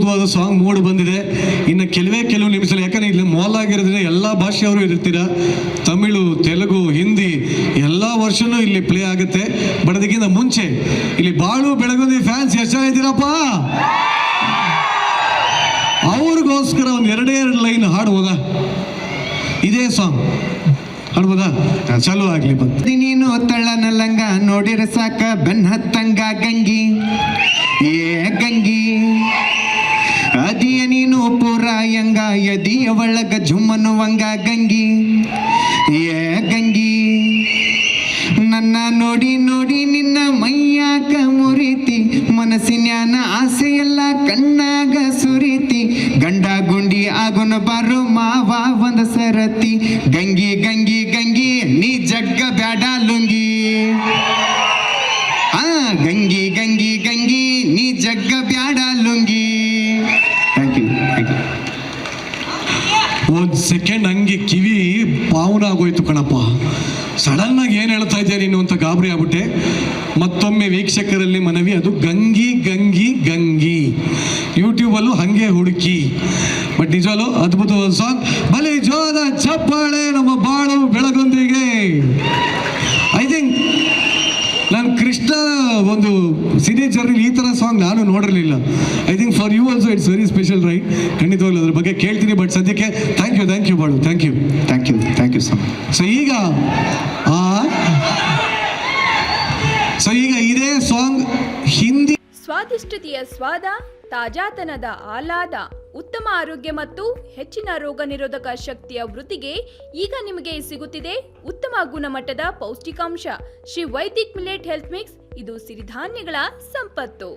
ಅದ್ಭುತವಾದ song mood ಬಂದಿದೆ. ಇನ್ನು ಕೆಲವು ನಿಮಿಷ, ಯಾಕಂದ್ರೆ ಇಲ್ಲಿ ಮಾಲ್ ಆಗಿರೋದ್ರಿಂದ ಎಲ್ಲ ಭಾಷೆಯವರು ಇರ್ತೀರ, ತಮಿಳು, ತೆಲುಗು, ಹಿಂದಿ ಎಲ್ಲ ವರ್ಷನೂ ಇಲ್ಲಿ ಪ್ಲೇ ಆಗುತ್ತೆ. ಬಟ್ ಅದಕ್ಕಿಂತ ಮುಂಚೆ ಇಲ್ಲಿ ಬಾಳು ಬೆಳಗುಂದಿ ಫ್ಯಾನ್ಸ್ ಎಷ್ಟು ಜನ ಇದ್ದೀರಪ್ಪ? ಅವ್ರಿಗೋಸ್ಕರ ಒಂದು ಎರಡೇ ಲೈನ್ ಹಾಡ್ಬೋದಾ? ಇದೇ ಸಾಂಗ್ ಹಾಡ್ಬೋದಾ? ಚಾಲು ಆಗ್ಲಿ. ಬಂತು ನೀನು ತಳ್ಳನ ಲಂಗ ನೋಡಿರ ಸಾಕ ಬೆನ್ ಹತ್ತಂಗ ಗಂಗಿ ಏ ಗಂಗಿ, ಅದಿಯ ನೀನು ಪುರಾಯಂಗ ಎದಿಯ ಒಳಗ ಜುಮ್ಮನುವಂಗ ಗಂಗಿ ಏ ಗಂಗಿ, ನನ್ನ ನೋಡಿ ನೋಡಿ ನಿನ್ನ ಮೈಯಾಕ ಮುರಿತಿ, ಮನಸ್ಸಿನ್ಯಾನ ಆಸೆಯೆಲ್ಲ ಕಣ್ಣಾಗ ಸುರಿತಿ, ಗಂಡ ಗುಂಡಿ ಆಗುನ ಬಾರು ಮಾವ ಒಂದ ಸರತಿ, ಗಂಗಿ ಗಂಗಿ ಗಂಗಿ ನೀ ಜಗ್ಗ ಬ್ಯಾಡ ಲುಂಗಿ, ಗಂಗಿ ಗಂಗಿ ಗಂಗಿ ನೀ ಜಗ್ಗ ಬ್ಯಾಡ ಲುಂಗಿ. Thank you. ಒಂದ್ ಸೆಕೆಂಡ್ ಹಂಗೆ ಕಿವಿ ಪಾವನ ಆಗೋಯ್ತು ಕಣಪ್ಪ. ಸಡನ್ ಆಗಿ ಏನು ಹೇಳ್ತಾ ಇದ್ಯಾ ನೀನು ಅಂತ ಗಾಬರಿ ಆಗ್ಬಿಟ್ಟೆ. ಮತ್ತೊಮ್ಮೆ ವೀಕ್ಷಕರಲ್ಲಿ ಮನವಿ, ಅದು ಗಂಗಿ ಗಂಗಿ ಗಂಗಿ, ಯೂಟ್ಯೂಬಲ್ಲೂ ಹಂಗೆ ಹುಡುಕಿ. ಬಟ್ ನಿಜವಲ್ಲೂ ಅದ್ಭುತವಾದ ಸಾಂಗ್. ಬಲಿ ಜೋದ ಚಪ್ಪಾಳೆ ನಮ್ಮ ಬಾಳು ಬೆಳಗುಂದಿಗೆ. ಐ ಥಿಂಕ್ ನಾನು ಕೃಷ್ಣ ಒಂದು ಸಿನಿ ಜರ್ನಿಲಿ ಈ ಥರ ಸಾಂಗ್ ನಾನು ನೋಡಿರಲಿಲ್ಲ. I think for you also it's very special, right? ಖಂಡಿತವಾಗ್ಲೂ ಅದ್ರ ಬಗ್ಗೆ ಕೇಳ್ತೀನಿ. ಬಟ್ ಸದ್ಯಕ್ಕೆ ಥ್ಯಾಂಕ್ ಯು ಬಾಳು, thank you so much. So ಈಗ ಇದೇ ಸಾಂಗ್ ಹಿಂದಿ. ಸ್ವಾದಿಷ್ಟತೆಯ ಸ್ವಾದ, ತಾಜಾತನದ ಆಹ್ಲಾದ, ಉತ್ತಮ ಆರೋಗ್ಯ ಮತ್ತು ಹೆಚ್ಚಿನ ರೋಗ ನಿರೋಧಕ ಶಕ್ತಿಯ ವೃದ್ಧಿಗೆ ಈಗ ನಿಮಗೆ ಸಿಗುತ್ತಿದೆ ಉತ್ತಮ ಗುಣಮಟ್ಟದ ಪೌಷ್ಟಿಕಾಂಶ. Shri Vaidik millet health mix, ಇದು ಸಿರಿಧಾನ್ಯಗಳ ಸಂಪತ್ತು.